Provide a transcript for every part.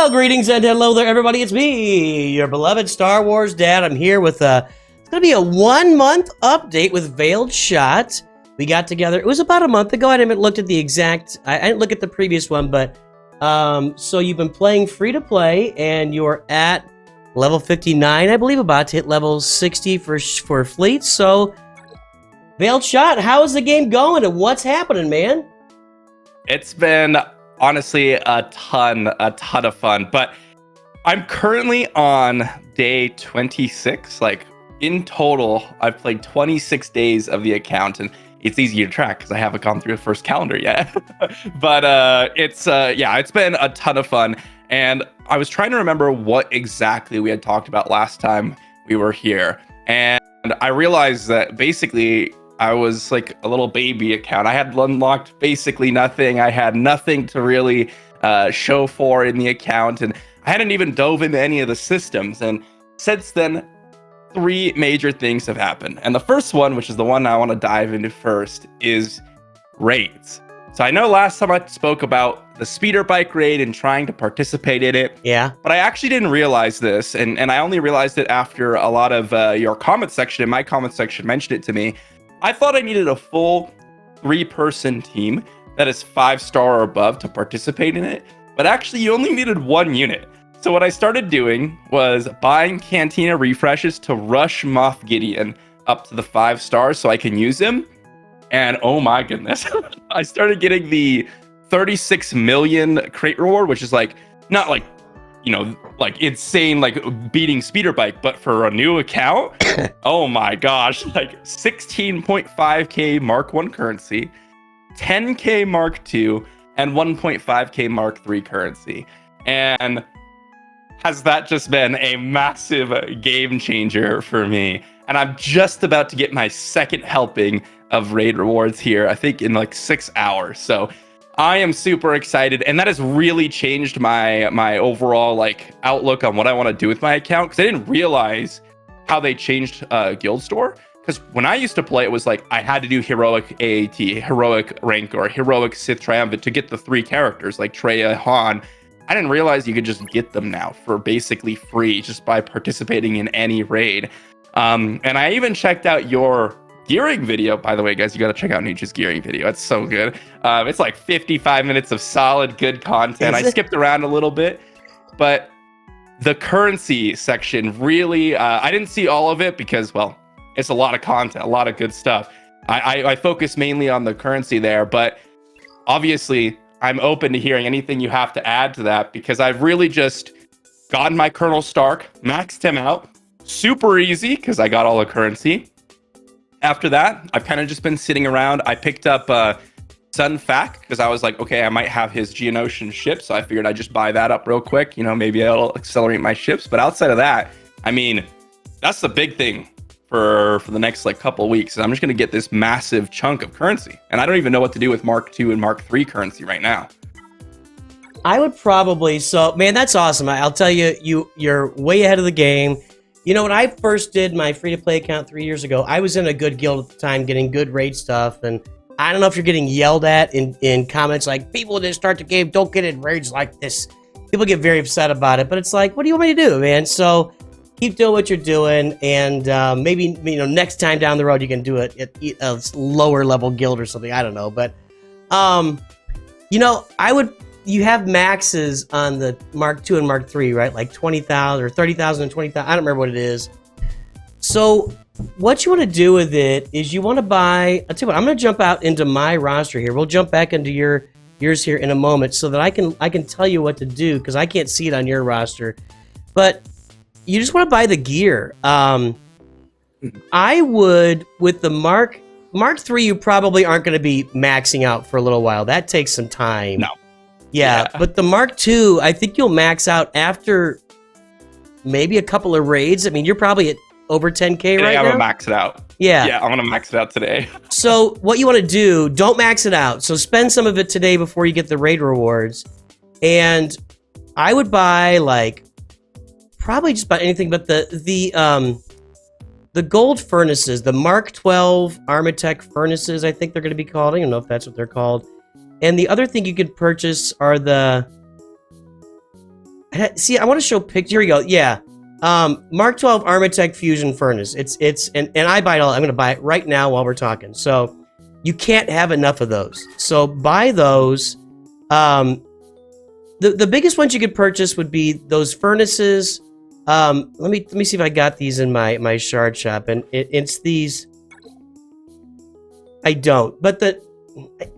Well, greetings and hello there, everybody. It's me, your beloved Star Wars dad. I'm here with it's going to be a 1 month update with Veiled Shot. We got together, it was about a month ago. I haven't looked at the exact, I didn't look at the previous one, but so you've been playing free to play and you're at level 59, I believe, about to hit level 60 for fleet. So, Veiled Shot, how is the game going and what's happening, man? It's been honestly a ton of fun, but I'm currently on day 26. Like in total, I've played 26 days of the account, and it's easy to track because I haven't gone through the first calendar yet. But it's been a ton of fun, and I was trying to remember what exactly we had talked about last time we were here, and I realized that basically I was like a little baby account. I had unlocked basically nothing. I had nothing to really show for in the account, and I hadn't even dove into any of the systems. And since then, three major things have happened. And the first one, which is the one I want to dive into first, is raids. So I know last time I spoke about the speeder bike raid and trying to participate in it. Yeah. But I actually didn't realize this, and I only realized it after a lot of your comment section, and my comment section mentioned it to me. I thought I needed a full 3-person team that is 5-star or above to participate in it, but actually you only needed 1 unit. So what I started doing was buying Cantina refreshes to rush Moff Gideon up to the 5 stars so I can use him. And oh my goodness, I started getting the 36 million crate reward, which is like, not like, you know, like insane, like beating speeder bike, but for a new account, oh my gosh, like 16.5k Mark 1 currency, 10k Mark 2, and 1.5k Mark 3 currency. And has that just been a massive game changer for me? And I'm just about to get my second helping of raid rewards here, I think in like 6 hours. So I am super excited, and that has really changed my overall like outlook on what I want to do with my account, because I didn't realize how they changed Guild Store. Because when I used to play, it was like I had to do heroic AAT, heroic rank, or heroic Sith Triumphant to get the 3 characters like Traya, Han. I didn't realize you could just get them now for basically free just by participating in any raid. And I even checked out your gearing video. By the way, guys, you got to check out Nietzsche's gearing video. It's so good. It's like 55 minutes of solid, good content. I skipped around a little bit, but the currency section really, I didn't see all of it because, well, it's a lot of content, a lot of good stuff. I focus mainly on the currency there, but obviously I'm open to hearing anything you have to add to that, because I've really just gotten my Colonel Stark, maxed him out, super easy because I got all the currency. After that, I've kind of just been sitting around. I picked up Sun Fac because I was like, okay, I might have his Geonosian ship, so I figured I'd just buy that up real quick. You know, maybe it'll accelerate my ships. But outside of that, I mean, that's the big thing for the next like couple of weeks. I'm just going to get this massive chunk of currency, and I don't even know what to do with Mark 2 and Mark 3 currency right now. I would probably, so man, that's awesome. I'll tell you, you're way ahead of the game. You know, when I first did my free-to-play account 3 years ago, I was in a good guild at the time, getting good raid stuff, and I don't know if you're getting yelled at in comments like, people that start the game don't get in raids like this. People get very upset about it, but it's like, what do you want me to do, man? So keep doing what you're doing, and maybe, you know, next time down the road you can do it at a lower level guild or something. I don't know, but you know, you have maxes on the Mark 2 and Mark 3, right? Like 20,000 or 30,000 and 20,000. I don't remember what it is. So what you want to do with it is you want to buy, I'll tell you what, I'm going to jump out into my roster here. We'll jump back into yours here in a moment so that I can tell you what to do, because I can't see it on your roster. But you just want to buy the gear. I would, with the Mark 3, you probably aren't going to be maxing out for a little while. That takes some time. No. Yeah, but the Mark 2, I think you'll max out after maybe a couple of raids. I mean, you're probably at over 10k right now. I'm gonna max it out. Yeah, I'm gonna max it out today. So what you want to do, don't max it out. So spend some of it today before you get the raid rewards. And I would buy like probably just about anything, but the gold furnaces, the Mark 12 Armatech furnaces, I think they're going to be called. I don't know if that's what they're called. And the other thing you could purchase are the, I See, I want to show picture. Here we go. Yeah. Mark 12 Armitech Fusion Furnace. And I buy it all. I'm going to buy it right now while we're talking. So you can't have enough of those. So buy those. The biggest ones you could purchase would be those furnaces. Let me see if I got these in my shard shop, and it's these. I don't, but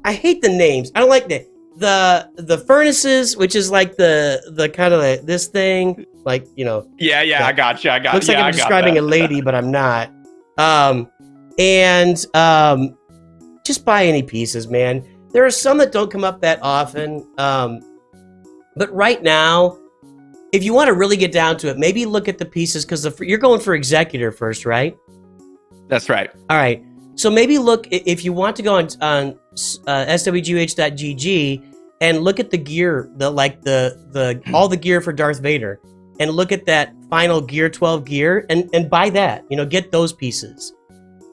I hate the names. I don't like the furnaces, which is like the kind of this thing, like, you know. Yeah, I got you. Looks like I'm describing a lady, but I'm not. Just buy any pieces, man. There are some that don't come up that often. But right now, if you want to really get down to it, maybe look at the pieces, because you're going for Executor first, right? That's right. All right. So maybe look, if you want to go on swgoh.gg and look at the gear, all the gear for Darth Vader, and look at that final gear 12 gear, and buy that. You know, get those pieces.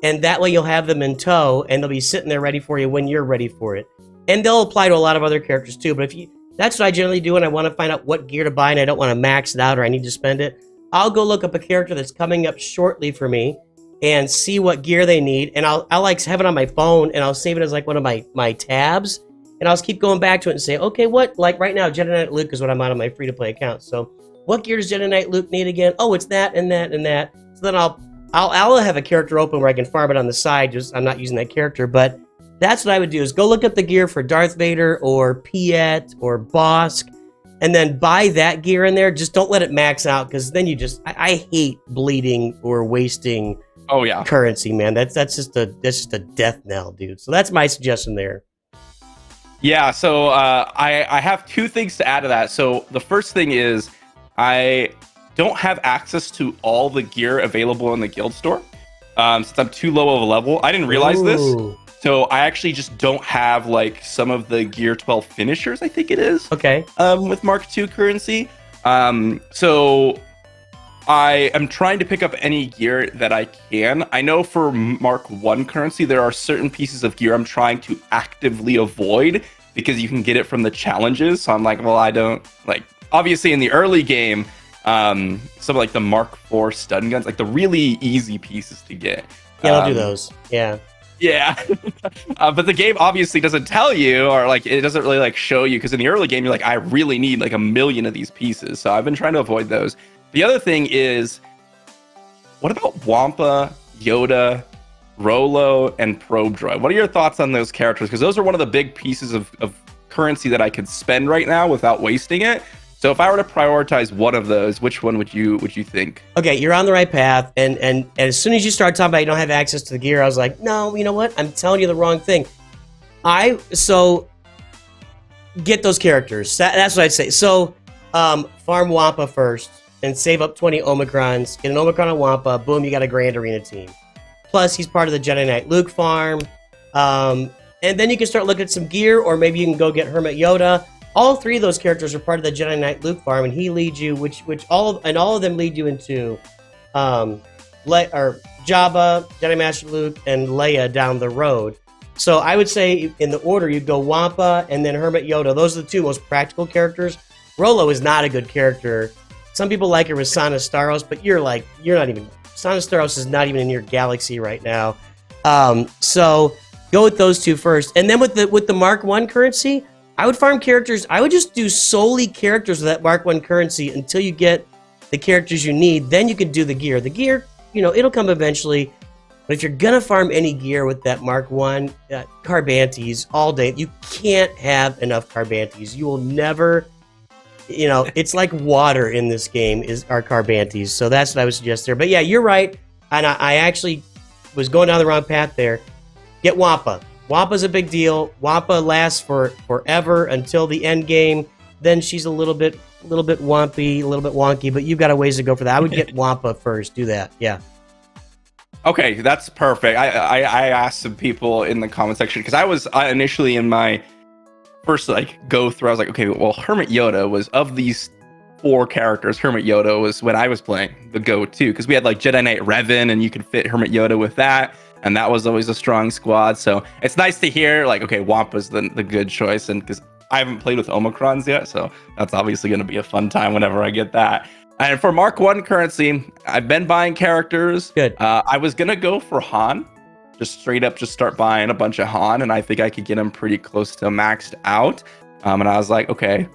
And that way you'll have them in tow, and they'll be sitting there ready for you when you're ready for it. And they'll apply to a lot of other characters too. But that's what I generally do when I want to find out what gear to buy and I don't want to max it out or I need to spend it. I'll go look up a character that's coming up shortly for me and see what gear they need. And I'll like have it on my phone, and I'll save it as like one of my tabs. And I'll just keep going back to it and say, okay, what, like right now, Jedi Knight Luke is what I'm on my free-to-play account. So what gear does Jedi Knight Luke need again? Oh, it's that and that and that. So then I'll have a character open where I can farm it on the side. Just I'm not using that character, but that's what I would do, is go look up the gear for Darth Vader or Piet or Bosk, and then buy that gear in there. Just don't let it max out, because then I hate bleeding or wasting currency, man. That's just a death knell, dude. So that's my suggestion there. Yeah, so I have two things to add to that. So the first thing is I don't have access to all the gear available in the guild store since I'm too low of a level. I didn't realize this. So I actually just don't have like some of the gear 12 finishers, I think it is. Okay. With Mark II currency. So I am trying to pick up any gear that I can. I know for Mark I currency, there are certain pieces of gear I'm trying to actively avoid because you can get it from the challenges. So I'm like, well, I don't like, obviously in the early game, some of like the Mark IV stun guns, like the really easy pieces to get. Yeah, I'll do those. Yeah. Yeah. But the game obviously doesn't tell you, or like it doesn't really like show you, because in the early game you're like, I really need like 1 million of these pieces. So I've been trying to avoid those. The other thing is, what about Wampa, Yoda, Rolo, and Probe Droid? What are your thoughts on those characters? Because those are one of the big pieces of currency that I could spend right now without wasting it. So if I were to prioritize one of those, which one would you think? Okay, you're on the right path, and as soon as you start talking about you don't have access to the gear, I was like, no, you know what? I'm telling you the wrong thing. So get those characters. That's what I'd say. So farm Wampa first and save up 20 Omicrons. Get an Omicron on Wampa. Boom, you got a Grand Arena team. Plus, he's part of the Jedi Knight Luke farm. And then you can start looking at some gear, or maybe you can go get Hermit Yoda. All three of those characters are part of the Jedi Knight Luke farm, and he leads you, all of them lead you into Jabba, Jedi Master Luke, and Leia down the road. So I would say in the order, you'd go Wampa and then Hermit Yoda. Those are the two most practical characters. Rolo is not a good character. Some people like her with Sana Staros, but you're not even, Sana Staros is not even in your galaxy right now. So go with those two first. And then with the Mark I currency, I would farm characters. I would just do solely characters with that Mark I currency until you get the characters you need. Then you can do the gear. The gear, it'll come eventually. But if you're going to farm any gear with that Mark I, Carbantes all day, you can't have enough Carbantes. You will never, it's like water in this game are Carbantes. So that's what I would suggest there. But yeah, you're right. And I actually was going down the wrong path there. Get Wampa. Wampa's a big deal. Wampa lasts forever until the end game. Then she's a little bit wumpy, a little bit wonky, but you've got a ways to go for that. I would get Wampa first. Do that. Yeah. Okay, that's perfect. I asked some people in the comment section, because I was initially in my first go through. I was like, okay, well, Hermit Yoda was, of these 4 characters, Hermit Yoda was, when I was playing, the go-to, because we had Jedi Knight Revan, and you could fit Hermit Yoda with that. And that was always a strong squad. So it's nice to hear, okay, Wampa's the good choice. And because I haven't played with Omicrons yet, so that's obviously going to be a fun time whenever I get that. And for Mark 1 currency, I've been buying characters. Good. I was going to go for Han. Just straight up just start buying a bunch of Han, and I think I could get him pretty close to maxed out. And I was like, okay,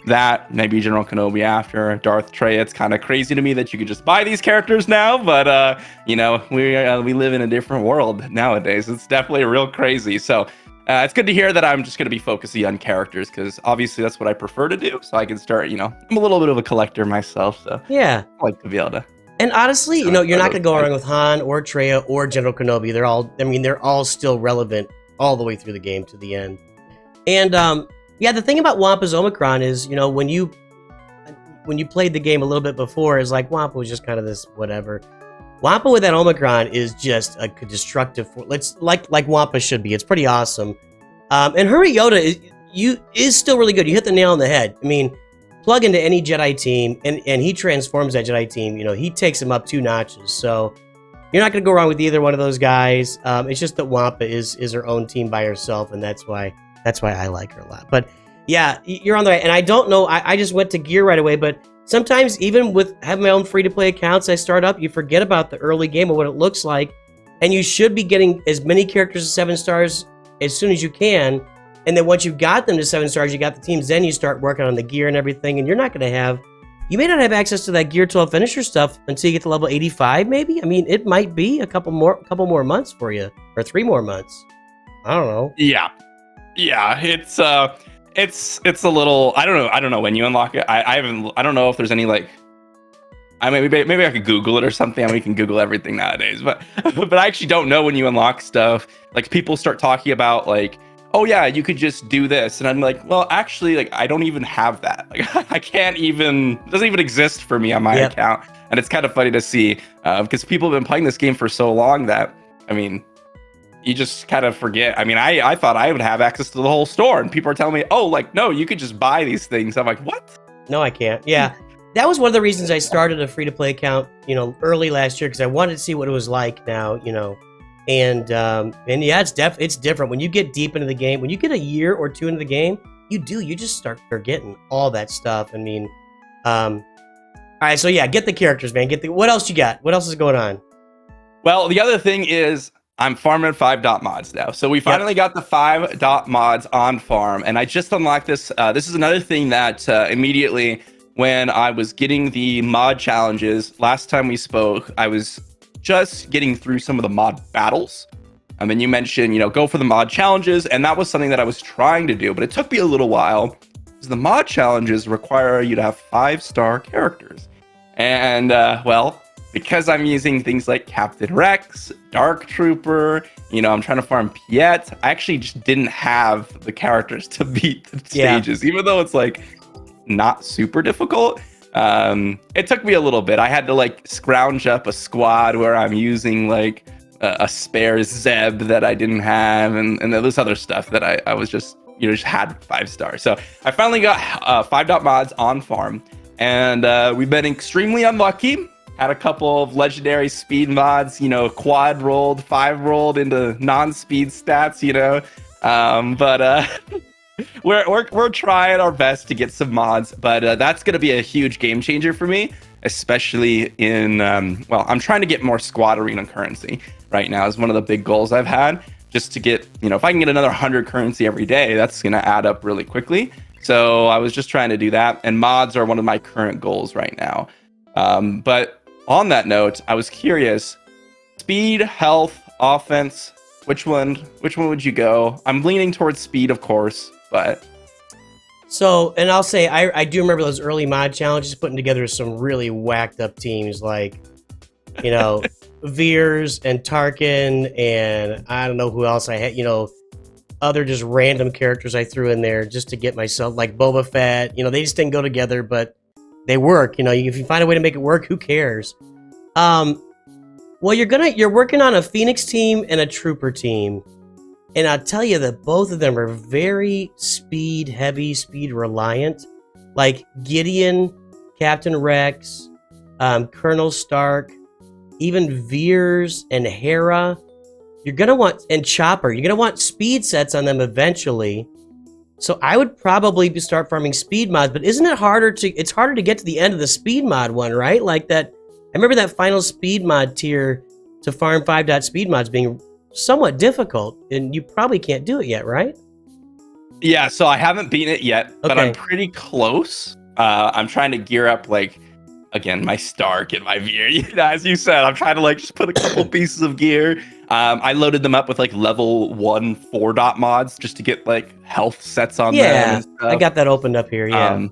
that, maybe General Kenobi after, Darth Trey. It's kind of crazy to me that you could just buy these characters now, but we live in a different world nowadays. It's definitely real crazy. So it's good to hear that I'm just going to be focusing on characters, because obviously that's what I prefer to do. So I can start, I'm a little bit of a collector myself, so yeah, I like to be able to. And honestly, you're not going to go wrong with Han or Trey or General Kenobi. They're all still relevant all the way through the game to the end. And the thing about Wampa's Omicron is, when you played the game a little bit before, is like Wampa was just kind of this whatever. Wampa with that Omicron is just a destructive force. It's like Wampa should be. It's pretty awesome. And her Yoda is still really good. You hit the nail on the head. I mean, plug into any Jedi team, and he transforms that Jedi team. He takes him up 2 notches. So you're not going to go wrong with either one of those guys. It's just that Wampa is her own team by herself, and that's why I like her a lot. But yeah, you're on the right. And I don't know. I just went to gear right away. But sometimes even with having my own free-to-play accounts, I start up, you forget about the early game of what it looks like, and you should be getting as many characters to 7 stars as soon as you can. And then once you've got them to 7 stars, you got the teams, then you start working on the gear and everything, and you may not have access to that Gear 12 finisher stuff until you get to level 85, maybe? I mean, it might be a couple more months for you, or 3 more months. I don't know. Yeah, it's a little, I don't know when you unlock it. I don't know if there's any maybe I could Google it or something. I mean, we can Google everything nowadays, but I actually don't know when you unlock stuff. Like, people start talking about oh yeah, you could just do this, and I'm like, well, actually, I don't even have that. I can't even, it doesn't even exist for me on my account. And it's kind of funny to see, because people have been playing this game for so long that, I mean, you just kind of forget. I mean, I thought I would have access to the whole store, and people are telling me, oh, no, you could just buy these things. I'm like, what? No, I can't. Yeah, that was one of the reasons I started a free-to-play account, early last year, because I wanted to see what it was like now, And yeah, it's different when you get deep into the game. When you get a year or 2 into the game, you just start forgetting all that stuff. I mean, all right, so yeah, get the characters, man. What else you got? What else is going on? Well, the other thing is I'm farming 5 dot mods now. So we finally got the 5 dot mods on farm, and I just unlocked this. This is another thing that immediately when I was getting the mod challenges, last time we spoke, I was just getting through some of the mod battles. I mean, you mentioned, go for the mod challenges, and that was something that I was trying to do, but it took me a little while because the mod challenges require you to have 5-star characters. And, because I'm using things like Captain Rex, Dark Trooper, I'm trying to farm Piet, I actually just didn't have the characters to beat the stages, even though it's not super difficult. It took me a little bit. I had to scrounge up a squad where I'm using a spare Zeb that I didn't have, and this other stuff that I was just had 5 stars. So I finally got 5 dot mods on farm, and we've been extremely unlucky. Had a couple of legendary speed mods, quad rolled, 5 rolled into non-speed stats, but we're trying our best to get some mods, but that's going to be a huge game changer for me, especially in, I'm trying to get more squad arena currency right now is one of the big goals I've had, just to get, if I can get another 100 currency every day, that's going to add up really quickly. So I was just trying to do that, and mods are one of my current goals right now. But on that note, I was curious, speed, health, offense, which one would you go? I'm leaning towards speed, of course, but... So, and I'll say, I do remember those early mod challenges, putting together some really whacked up teams, Veers and Tarkin, and I don't know who else I had, other just random characters I threw in there just to get myself, like Boba Fett, they just didn't go together, but they work, if you find a way to make it work, who cares? Well, you're working on a Phoenix team and a Trooper team, and I'll tell you that both of them are very speed heavy, speed reliant. Like Gideon, Captain Rex, Colonel Stark, even Veers and Hera. You're gonna want, and Chopper, you're gonna want speed sets on them eventually. So I would probably start farming speed mods, but isn't it harder it's harder to get to the end of the speed mod one, right? Like that, I remember that final speed mod tier to farm 5 speed mods being somewhat difficult, and you probably can't do it yet, right? Yeah, so I haven't beaten it yet, but I'm pretty close. I'm trying to gear up, like, again, my Stark and my Veer. As you said, I'm trying to like just put a couple pieces of gear. I loaded them up with like level 1 4-dot mods just to get like health sets on them. Yeah, I got that opened up here. Yeah.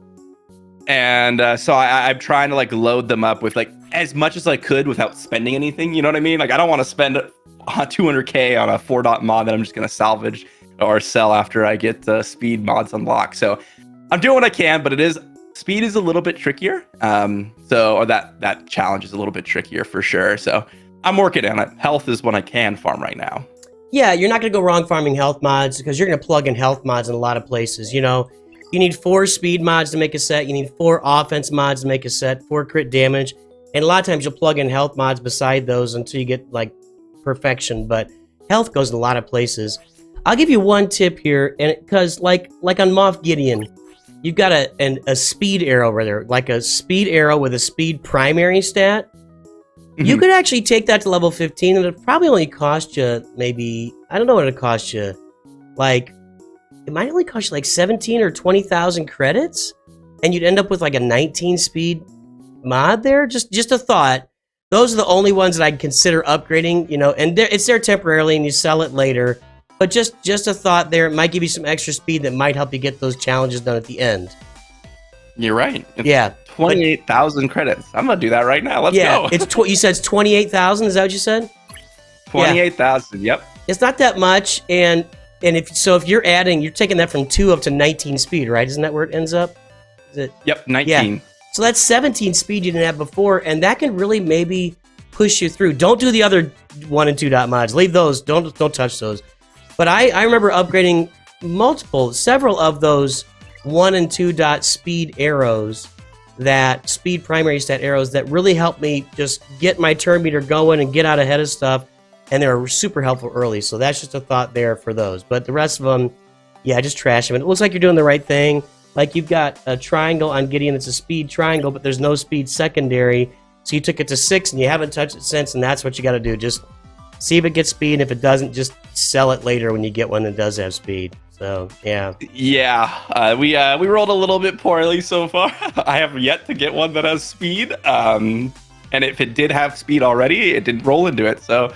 So I'm trying to like load them up with like as much as I could without spending anything. You know what I mean? Like I don't want to spend 200k on a 4-dot mod that I'm just gonna salvage or sell after I get speed mods unlocked. So I'm doing what I can, but speed is a little bit trickier. Or that challenge is a little bit trickier for sure. So I'm working on it. Health is what I can farm right now. Yeah, you're not going to go wrong farming health mods because you're going to plug in health mods in a lot of places. You know, you need 4 speed mods to make a set. You need 4 offense mods to make a set, 4 crit damage. And a lot of times you'll plug in health mods beside those until you get like perfection. But health goes in a lot of places. I'll give you one tip here, and because like on Moff Gideon, you've got a speed arrow right there, like a speed arrow with a speed primary stat. Mm-hmm. You could actually take that to level 15, and it'd probably only cost you maybe, I don't know what it'd cost you. Like, it might only cost you like 17 or 20,000 credits, and you'd end up with like a 19 speed mod there. Just a thought. Those are the only ones that I'd consider upgrading, you know, and it's there temporarily, and you sell it later. But just a thought there. It might give you some extra speed that might help you get those challenges done at the end. You're right. It's 28,000 credits. I'm gonna do that right now. Let's go. You said it's 28,000. Is that what you said? 28,000. Yep. It's not that much, and if you're taking that from 2 up to 19 speed, right? Isn't that where it ends up? Is it? Yep, 19. Yeah. So that's 17 speed you didn't have before, and that can really maybe push you through. Don't do the other 1 and 2 dot mods. Leave those. Don't touch those. But I remember upgrading several of those 1 and 2 dot speed arrows, that speed primary stat arrows that really helped me just get my turn meter going and get out ahead of stuff. And they were super helpful early. So that's just a thought there for those. But the rest of them, yeah, just trash them. And it looks like you're doing the right thing. Like you've got a triangle on Gideon that's a speed triangle, but there's no speed secondary. So you took it to 6 and you haven't touched it since. And that's what you got to do. Just see if it gets speed, and if it doesn't, just sell it later when you get one that does have speed. So, yeah. Yeah, we rolled a little bit poorly so far. I have yet to get one that has speed. And if it did have speed already, it didn't roll into it. So,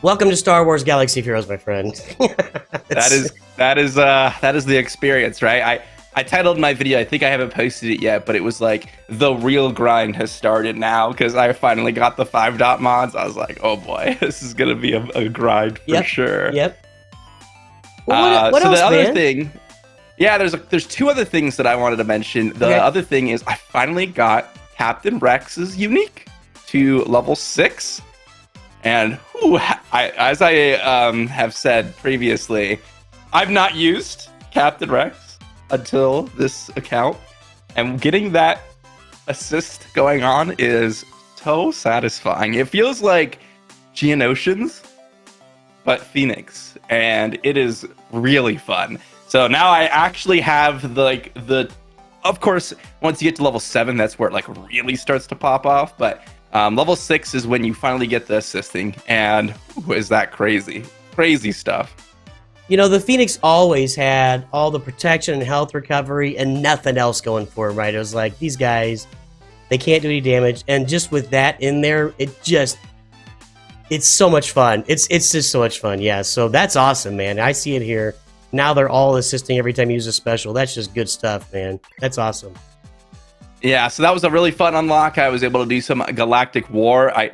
welcome to Star Wars Galaxy of Heroes, my friend. that is the experience, right? I titled my video, I think I haven't posted it yet, but it was like, the real grind has started now, because I finally got the 5-dot mods. I was like, oh boy, this is going to be a grind for sure. Yep. Well, what else, the other man? thing, there's 2 other things that I wanted to mention. The other thing is I finally got Captain Rex's unique to level 6. And as I have said previously, I've not used Captain Rex until this account, and getting that assist going on is so satisfying. It feels like Geonosians, but Phoenix, and it is really fun. So now I actually have of course, once you get to level 7, that's where it like really starts to pop off, but level 6 is when you finally get the assisting, and is that crazy stuff. You know, the Phoenix always had all the protection and health recovery and nothing else going for it, right? It was like, these guys, they can't do any damage. And just with that in there, it's so much fun. It's just so much fun, yeah. So that's awesome, man. I see it here. Now they're all assisting every time you use a special. That's just good stuff, man. That's awesome. Yeah, so that was a really fun unlock. I was able to do some Galactic War. I'm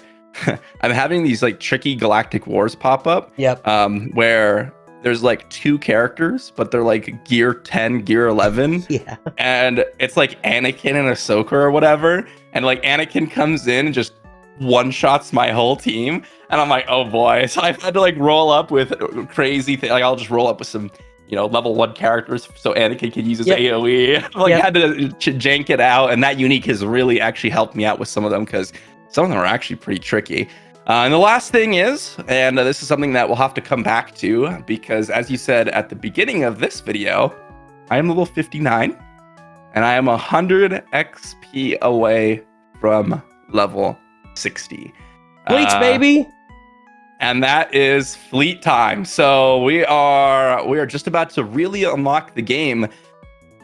having these like tricky Galactic Wars pop up. Yep. Where there's like 2 characters, but they're like gear 10, gear 11. Yeah. And it's like Anakin and Ahsoka or whatever. And like Anakin comes in and just one-shots my whole team. And I'm like, oh boy. So I've had to like roll up with crazy things. Like I'll just roll up with some, level 1 characters so Anakin can use his AoE. I had to jank it out. And that unique has really actually helped me out with some of them, because some of them are actually pretty tricky. And the last thing is, and this is something that we'll have to come back to, because as you said at the beginning of this video, I am level 59, and I am 100 XP away from level 60. Fleets, baby! And that is fleet time. So we are just about to really unlock the game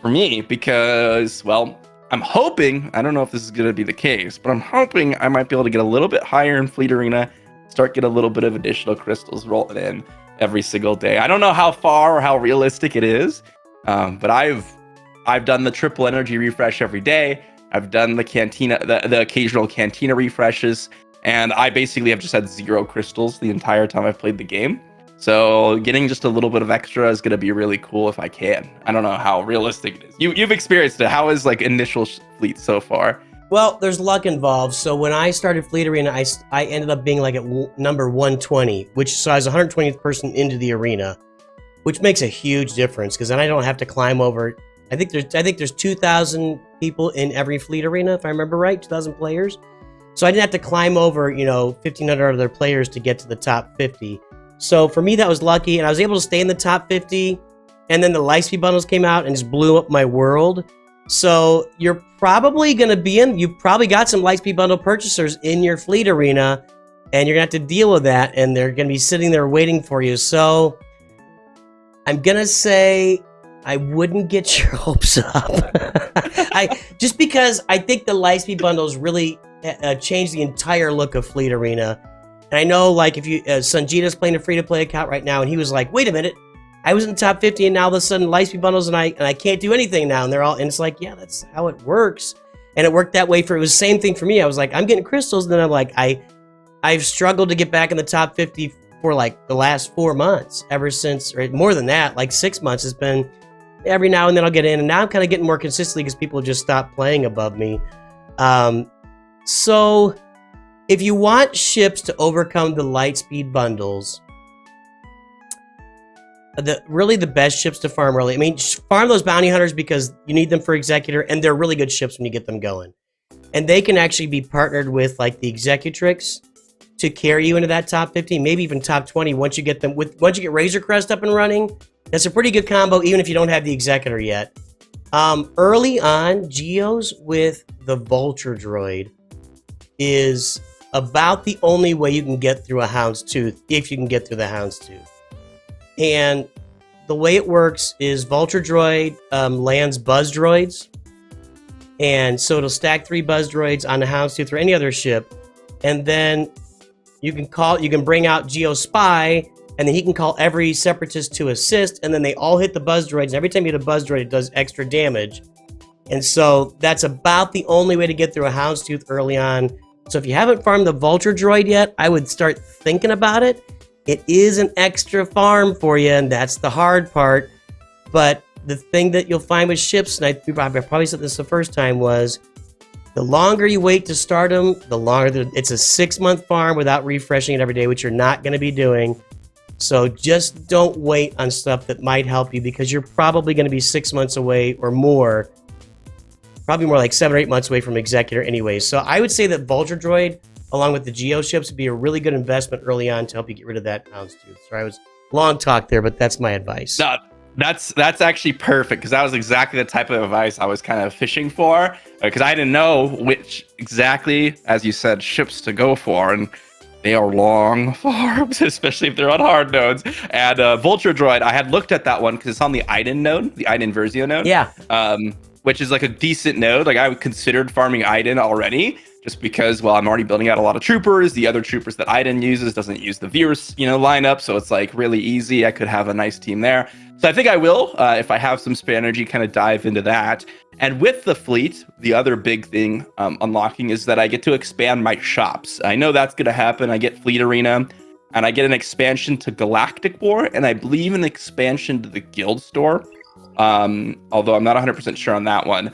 for me, because, well, I'm hoping, I don't know if this is going to be the case, but I'm hoping I might be able to get a little bit higher in Fleet Arena, start get a little bit of additional crystals rolling in every single day. I don't know how far or how realistic it is, but I've done the triple energy refresh every day. I've done the cantina, the occasional cantina refreshes, and I basically have just had 0 crystals the entire time I've played the game. So getting just a little bit of extra is going to be really cool if I can. I don't know how realistic it is. You've experienced it. How is like initial fleet so far? Well, there's luck involved. So when I started Fleet Arena, I ended up being like at number 120, so I was 120th person into the arena, which makes a huge difference because then I don't have to climb over. I think there's 2,000 people in every Fleet Arena, if I remember right, 2,000 players. So I didn't have to climb over, 1,500 other players to get to the top 50. So for me, that was lucky, and I was able to stay in the top 50, and then the Lightspeed bundles came out and just blew up my world. So you're probably going to be you've probably got some Lightspeed bundle purchasers in your Fleet Arena, and you're going to have to deal with that, and they're going to be sitting there waiting for you. So I'm going to say I wouldn't get your hopes up. Just because I think the Lightspeed bundles really changed the entire look of Fleet Arena. And I know, like, if you, Sanjita's playing a free-to-play account right now, and he was like, wait a minute, I was in the top 50, and now all of a sudden, Lightspeed bundles, and I can't do anything now, and it's like, yeah, that's how it works. And it worked that way it was the same thing for me. I was like, I'm getting crystals, and then I'm like, I've struggled to get back in the top 50 for, like, the last 4 months, ever since, or more than that, like 6 months. It's been every now and then I'll get in, and now I'm kind of getting more consistently because people just stop playing above me. So if you want ships to overcome the Lightspeed bundles, the best ships to farm early. I mean, farm those bounty hunters because you need them for Executor, and they're really good ships when you get them going. And they can actually be partnered with like the Executrix to carry you into that top 50, maybe even top 20 once you get them once you get Razor Crest up and running. That's a pretty good combo, even if you don't have the Executor yet. Early on, Geos with the Vulture Droid is about the only way you can get through a Houndstooth, if you can get through the Houndstooth. And the way it works is Vulture Droid lands Buzz Droids, and so it'll stack 3 Buzz Droids on the Houndstooth or any other ship, and then you can bring out Geo Spy, and then he can call every Separatist to assist, and then they all hit the Buzz Droids, and every time you hit a Buzz Droid, it does extra damage. And so that's about the only way to get through a Houndstooth early on. So if you haven't farmed the Vulture Droid yet, I would start thinking about it. It is an extra farm for you, and that's the hard part. But the thing that you'll find with ships, and I probably said this the first time, was the longer you wait to start them, the longer it's a 6-month farm without refreshing it every day, which you're not going to be doing. So just don't wait on stuff that might help you, because you're probably going to be 6 months away or more. Probably more like 7 or 8 months away from Executor anyway. So I would say that Vulture Droid, along with the Geo ships, would be a really good investment early on to help you get rid of that Houndstooth. Sorry, I was long talk there, but that's my advice. No, that's actually perfect, because that was exactly the type of advice I was kind of fishing for, because I didn't know which exactly, as you said, ships to go for, and they are long farms, especially if they're on hard nodes. And Vulture Droid, I had looked at that one because it's on the Iden node, the Iden Versio node. Yeah. Which is like a decent node. Like I considered farming Iden already, just because, well, I'm already building out a lot of troopers. The other troopers that Iden uses doesn't use the Veers, lineup, so it's like really easy. I could have a nice team there. So I think I will, if I have some spare energy, kind of dive into that. And with the fleet, the other big thing unlocking is that I get to expand my shops. I know that's going to happen. I get Fleet Arena, and I get an expansion to Galactic War, and I believe an expansion to the Guild Store. Although I'm not 100% sure on that one.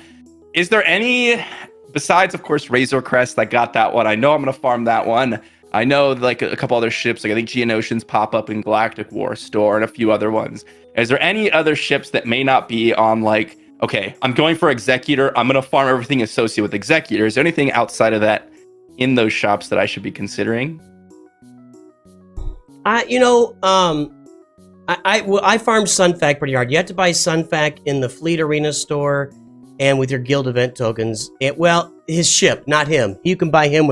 Is there any, besides, of course, Razor Crest, I got that one. I know I'm going to farm that one. I know like a couple other ships, like I think Geonosians pop up in Galactic War store and a few other ones. Is there any other ships that may not be on like, okay, I'm going for Executor, I'm going to farm everything associated with Executor. Is there anything outside of that in those shops that I should be considering? I farmed Sunfac pretty hard. You have to buy Sunfac in the Fleet Arena store and with your guild event tokens. His ship, not him. You can buy him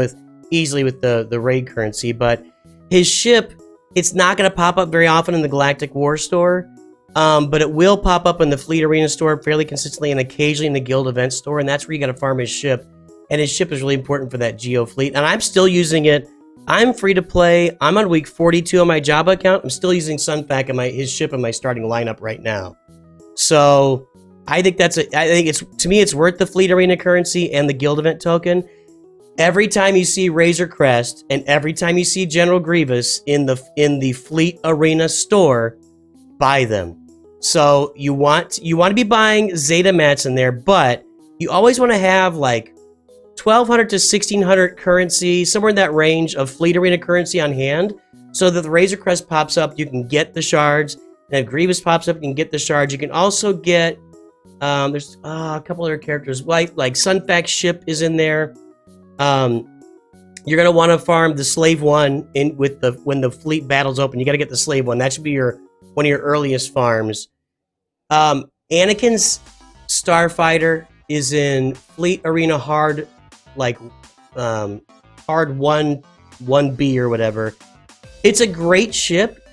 easily with the raid currency, but his ship, it's not going to pop up very often in the Galactic War store, but it will pop up in the Fleet Arena store fairly consistently and occasionally in the guild event store, and that's where you got to farm his ship. And his ship is really important for that Geo fleet, and I'm still using it. I'm free to play. I'm on week 42 on my Java account. I'm still using Sunfac and his ship in my starting lineup right now. So I think to me, it's worth the Fleet Arena currency and the guild event token. Every time you see Razor Crest and every time you see General Grievous in the Fleet Arena store, buy them. So you want to be buying Zeta mats in there, but you always want to have like 1,200 to 1,600 currency, somewhere in that range of Fleet Arena currency on hand, so that the Razor Crest pops up, you can get the shards, and if Grievous pops up, you can get the shards. You can also get, there's a couple other characters, like Sunfac's ship is in there. You're going to want to farm the Slave 1 when the fleet battle's open. You got to get the Slave 1. That should be one of your earliest farms. Anakin's Starfighter is in Fleet Arena hard, hard 1B or whatever. It's a great ship.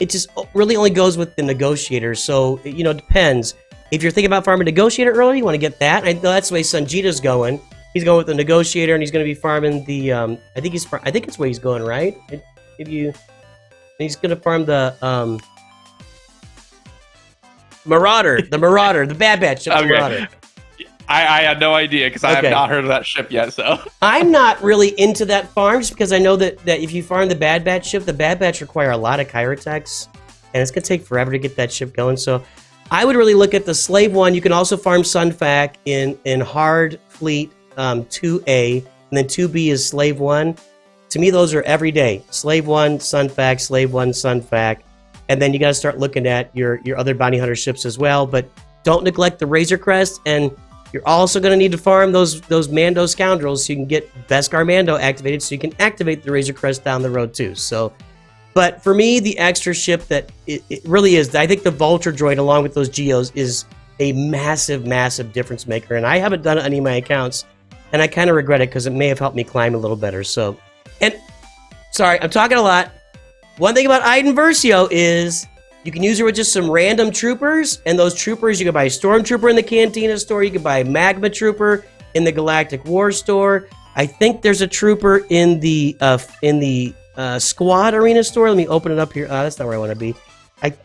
It just really only goes with the Negotiator, so it depends. If you're thinking about farming Negotiator early, you want to get that. I know that's the way Sanjita's going. He's going with the Negotiator, and he's going to be farming the. I think it's where he's going, right? He's going to farm the Marauder, the Bad Batch, the Marauder. I had no idea because I have not heard of that ship yet. So I'm not really into that farm just because I know that if you farm the Bad Batch ship, the Bad Batch require a lot of Kyrotex, and it's gonna take forever to get that ship going. So I would really look at the Slave 1. You can also farm Sunfac in Hard Fleet 2A, and then 2B is Slave 1. To me, those are every day. Slave 1, Sunfac, Slave 1, Sunfac, and then you got to start looking at your other bounty hunter ships as well. But don't neglect the Razor Crest, and you're also going to need to farm those Mando Scoundrels so you can get Beskar Mando activated so you can activate the Razor Crest down the road too. So, but for me, the extra ship that it really is, I think the Vulture droid along with those Geos is a massive, massive difference maker. And I haven't done it on any of my accounts, and I kind of regret it because it may have helped me climb a little better. So, and sorry, I'm talking a lot. One thing about Iden Versio is you can use her with just some random troopers, and those troopers, you can buy Stormtrooper in the Cantina store, you can buy Magma Trooper in the Galactic War store. I think there's a trooper in the Squad Arena store. Let me open it up here. That's not where I want to be.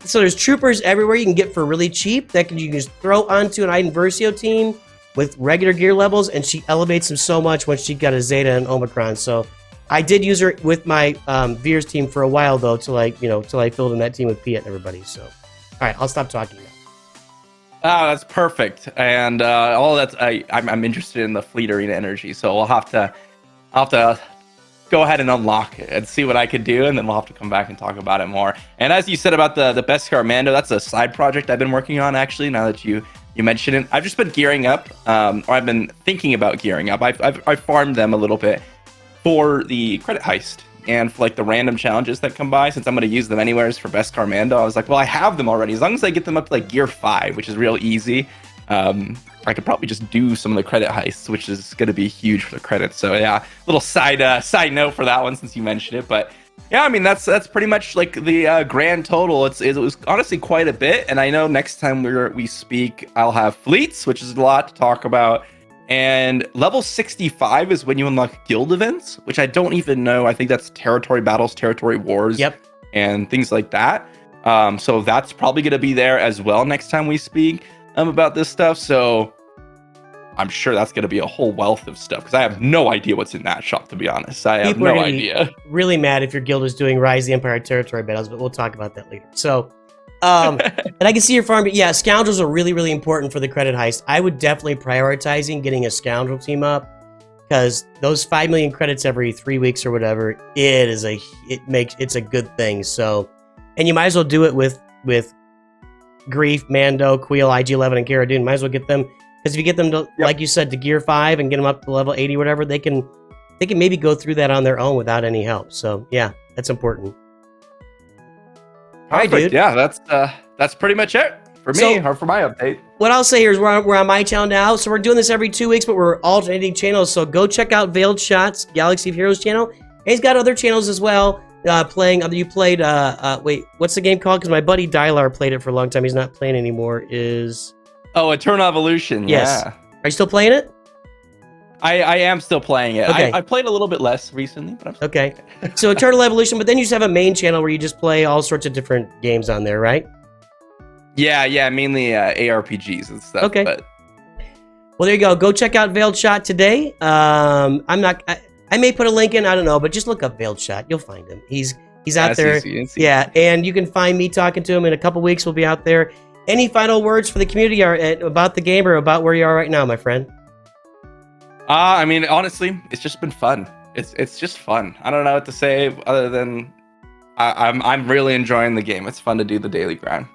So there's troopers everywhere you can get for really cheap that you can just throw onto an Iden Versio team with regular gear levels, and she elevates them so much once she got a Zeta and Omicron. So I did use her with my Veers team for a while though, till I filled in that team with Piet and everybody. So, all right, I'll stop talking now. That's perfect, and all that's I'm interested in the Fleet Arena energy, so I'll have to go ahead and unlock it and see what I could do, and then we'll have to come back and talk about it more. And as you said about the Beskar Mando, that's a side project I've been working on actually. Now that you mentioned it, I've just been gearing up, or I've been thinking about gearing up. I've farmed them a little bit for the credit heist and for like the random challenges that come by, since I'm going to use them anyways for Beskar Mando. I was like, well, I have them already. As long as I get them up to like gear 5, which is real easy, I could probably just do some of the credit heists, which is going to be huge for the credits. So yeah, little side note for that one since you mentioned it. But yeah, I mean, that's pretty much like the grand total. It was honestly quite a bit. And I know next time we speak, I'll have fleets, which is a lot to talk about. And level 65 is when you unlock guild events, which I don't even know. I think that's territory battles, territory wars, and things like that. So that's probably going to be there as well next time we speak about this stuff. So I'm sure that's going to be a whole wealth of stuff because I have no idea what's in that shop, to be honest. I have no idea. Really mad if your guild is doing Rise of the Empire territory battles, but we'll talk about that later. So, and I can see your farm. But yeah, scoundrels are really, really important for the credit heist. I would definitely prioritizing getting a scoundrel team up because those 5 million credits every 3 weeks or whatever, it's a good thing. So, and you might as well do it with Grief, Mando, Queel, IG-11, and Cara Dune. Might as well get them because if you get them to, like you said, to gear 5 and get them up to level 80, whatever, they can maybe go through that on their own without any help. So yeah, that's important. right, Perfect. dude. Yeah, that's pretty much it for me, or for my update. What I'll say here is we're on my channel now, so we're doing this every 2 weeks, but we're alternating channels. So go check out Veiled Shots, Galaxy of Heroes channel. And he's got other channels as well. You played. Wait, what's the game called? Because my buddy Dylar played it for a long time. He's not playing anymore. Eternal Evolution. Yes. Yeah. Are you still playing it? I am still playing it. Okay. I played a little bit less recently, but I'm still Okay. So Eternal Evolution, but then you just have a main channel where you just play all sorts of different games on there, right? Yeah, mainly ARPGs and stuff. Okay. But Well, there you go. Go check out Veiled Shot today. I may put a link in. I don't know, but just look up Veiled Shot. You'll find him. He's out there. easy. Yeah, and you can find me talking to him in a couple weeks. We'll be out there. Any final words for the community about the game or about where you are right now, my friend? I mean, honestly, it's just been fun. It's just fun. I don't know what to say other than I'm really enjoying the game. It's fun to do the daily grind.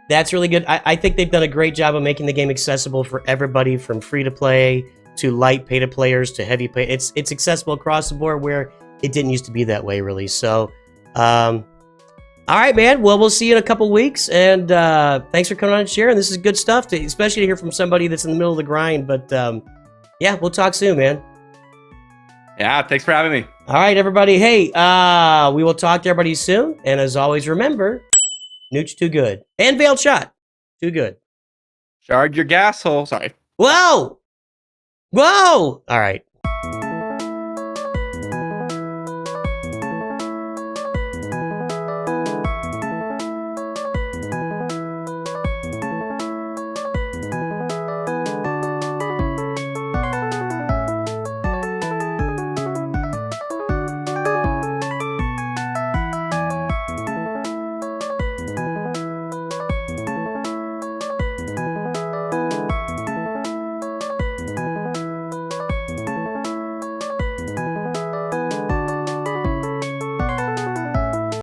That's really good. I think they've done a great job of making the game accessible for everybody, from free to play to light pay to players to heavy pay. It's accessible across the board, where it didn't used to be that way, really. So, all right, man. Well, we'll see you in a couple weeks, and thanks for coming on and sharing. This is good stuff, especially to hear from somebody that's in the middle of the grind. But yeah, we'll talk soon, man. Yeah, thanks for having me. All right, everybody. Hey, we will talk to everybody soon. And as always, remember, Nooch too good. And Veiled Shot too good. Charge your gas hole. Sorry. Whoa! Whoa! All right.